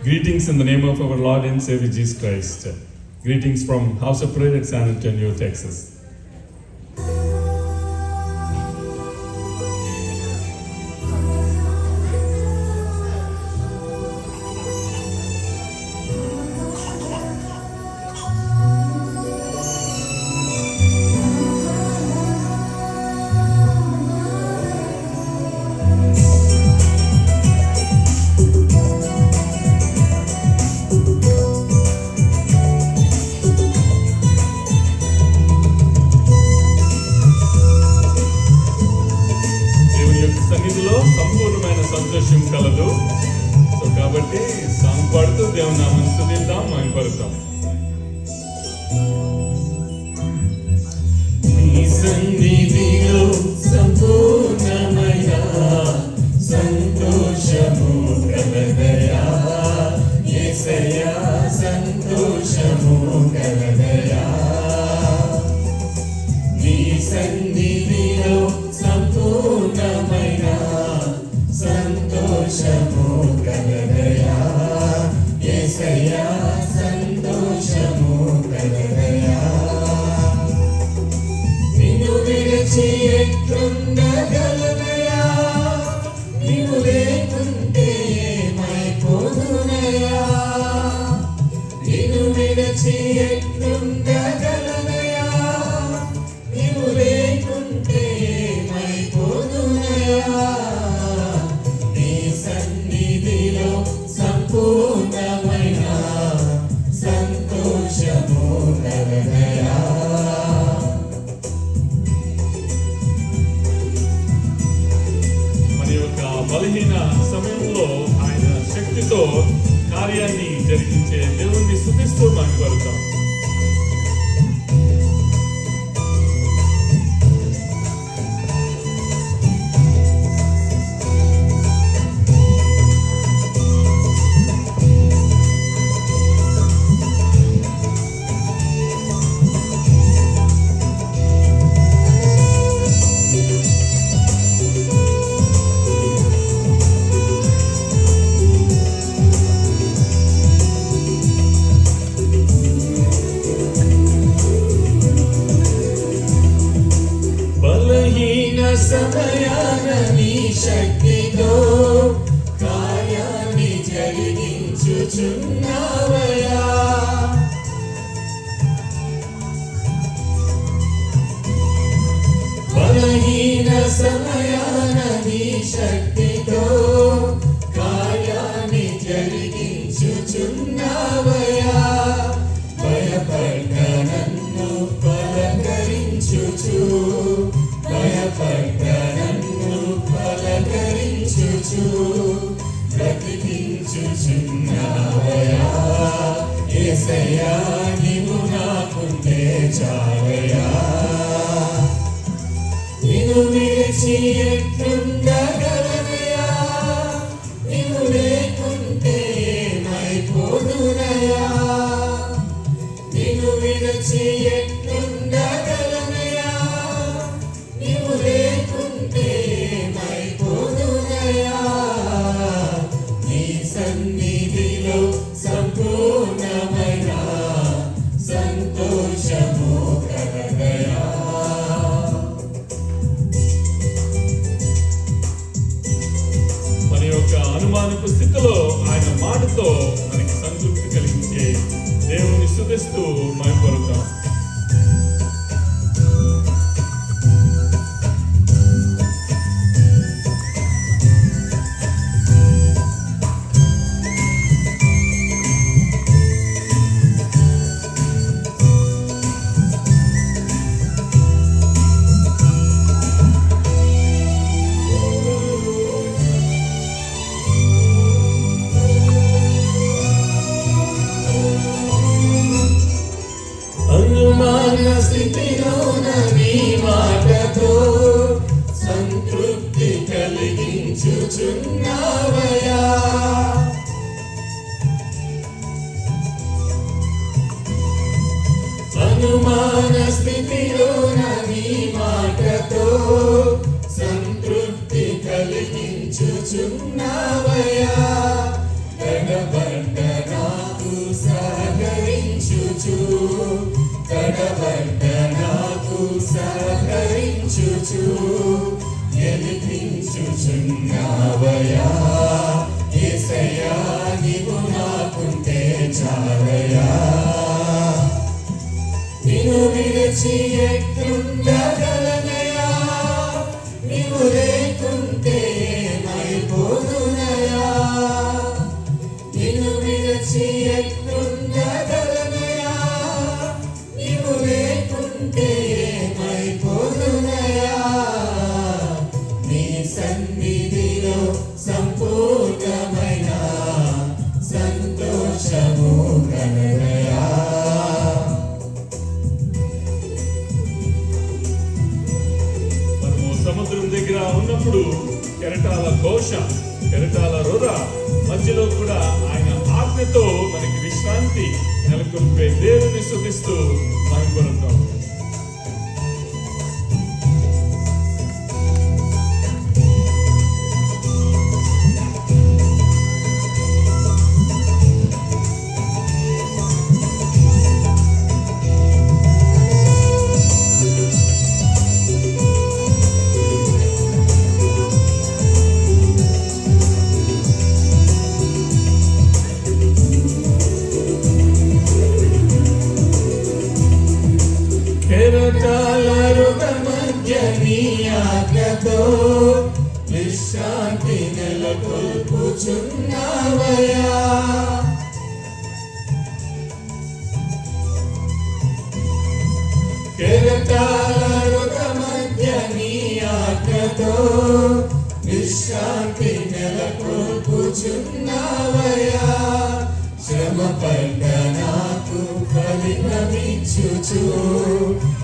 Greetings in the name of our Lord and Savior Jesus Christ. Greetings from House of Prayer at San Antonio, Texas. సంపూర్ణమైన సంతోషం కలదు. So కాబట్టి song పాడుతూ దేవుని నామమును స్తుతిద్దాం, మహిమపరుద్దాం. నీ సన్నిధిలో సంపూర్ణమైన సంతోషము కలదయా యేసయ్యా, సంతోషము కలదయా. నీ సన్నిధిలో సంపూర్ణమైన సంతోషము కలదయా యేసయ్యా, సంతోషము కలదయా. నిన్ను విడిచి ఎట్లుండగలనయా, నీవు లేకుంటే ఏమైపోదునయా. నిన్ను విడిచి ఎట్లుండగలనయా, నీవు లేకుంటే ఏమైపోదునయా. సంపూర్ణమైన సంతోషము కలదయా. మన యొక్క బలహీన సమయంలో ఆయన శక్తితో కార్యాన్ని జరిగించే దేవుణ్ణి స్తుతిస్తూ మహిమపరుద్దాం. సమయాన నీ శక్తితో కార్యాన్ని జరిగించుచున్నావయ్యా. బలహీన సమయాన నీ శక్తితో కార్యాన్ని జరిగించుచున్నావయ్యా. భయపడ్డ నన్ను పలకరించుచు, భయపడ్డ నన్ను పలకరించుచు, బ్రతికించుచున్నావయ్యా యేసయ్యా, నీవు నాకుంటే చాలయ్యా. నిన్ను విడిచి ఎట్లుండగలనయా, నీవు లేకుంటే ఏమైపోదునయా. నిన్ను విడిచి ఎట్లుండగలనయా, నీవు లేకుంటే ఏమైపోదునయా. నీ సన్నిధిలో సంపూర్ణమైన సంతోషము కలదయా. మన యొక్క అనుమానపు స్థితిలో ఆయన మాటతో మనకి సంతృప్తి కలిగించే దేవుని స్తుతిస్తూ మహిమపరుద్దాం. స్థితిలోన నీ మాటతో సంతృప్తి కలిగించుచున్నావయ్యా. అనుమాన స్థితిలోన నీ మాటతో సంతృప్తి కలిగించుచున్నావయ్యా. తడబడ్డ పుచ్చుచున్నావయా యేసయ్యా నీవు నాకుంటే చాలయా నిన్ను విడిచి ఎట్లుండగలనయా నీవు లేకుంటే ఏమైపోదునయా నిన్ను విడిచి ఎట్లుండగలనయా నీవు లేకుంటే ఏమైపోదునయా నీ సన్నిధిలో సంపూర్ణమైన సంతోషము కలదయా సముద్రం దగ్గర ఉన్నప్పుడు కెరటాల ఘోష, కెరటాల రొర మధ్యలో కూడా ఆయన ఆజ్ఞతో మనకి విశ్రాంతి నెలకొల్పే దేవుని స్తుతిస్తూ మనం కొనుక్తాం. కెరటాల రొర మధ్య నీ ఆజ్ఞతో విశ్రాంతి నెలకొల్పుచున్నావయా కెరటాల రొర మధ్య నీ ఆజ్ఞతో విశ్రాంతి నెలకొల్పుచున్నావయా శ్రమ పడ్డ నాకు ఫలితమిచ్చుచు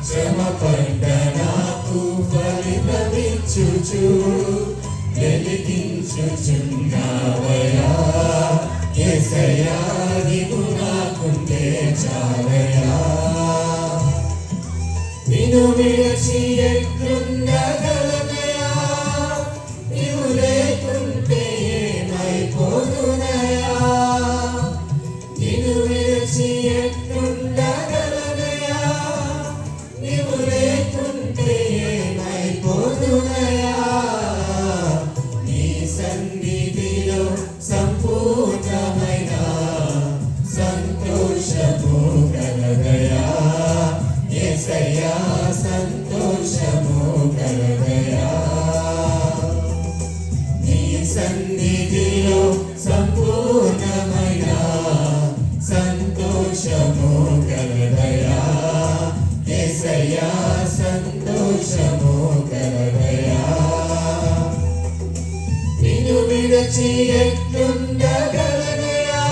శ్రమ పడ్డ నాకు ఫలితమిచ్చుచు వెలిగించుచున్నావయా యేసయ్యా నీవు నాకుంటే చాలయా నిన్ను విడిచి ఎట్లుండగలనయా నీవు లేకుంటే ఏమైపోదునయా నిన్ను విడిచి ఎట్లుండగలనయా నీవు లేకుంటే ఏమైపోదునయా నీ సన్నిధిలో సంపూర్ణమైన సంతోషము కలదయా యేసయ్యా సంతోషము కలదయా నీ సన్నిధిలో సంపూర్ణమైన సంతోషము కలదయా యేసయ్యా సంతోషము కలదయా నిన్ను విడిచి ఎట్లుండగలనయా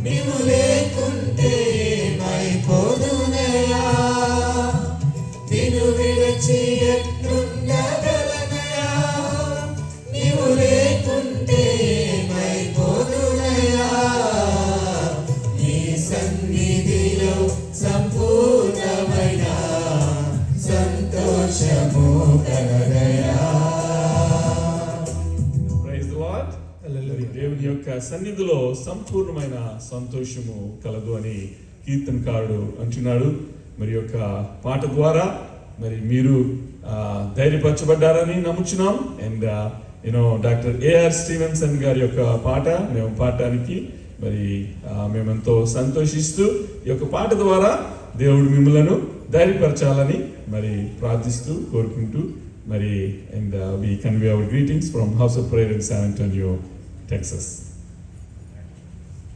నీవు లేకుంటే ఏమైపోదునయా నిన్ను విడిచి ఎట్లుండగలనయా నీవు లేకుంటే ఏమైపోదునయా నీ సన్నిధిలో సంపూర్ణమైన సంతోషము కలదయా ప్రైజ్ ది లార్డ్. దేవుని యొక్క సన్నిధిలో సంపూర్ణమైన సంతోషము కలదు అని కీర్తనకారుడు అంటున్నాడు. మరి యొక్క పాట ద్వారా మరి మీరు ధైర్యపరచబడ్డారని నమ్ముచున్నాం. అండ్ డాక్టర్ ఏఆర్ స్టీవెన్సన్ గారి యొక్క పాట మేము పాడటానికి మరి మేమెంతో సంతోషిస్తూ ఈ యొక్క పాట ద్వారా దేవుడు మిమ్మలను ధైర్యపరచాలని మరి ప్రార్థిస్తూ కోరుకుంటూ మరి and we convey our greetings from house of prayer in San, Texas.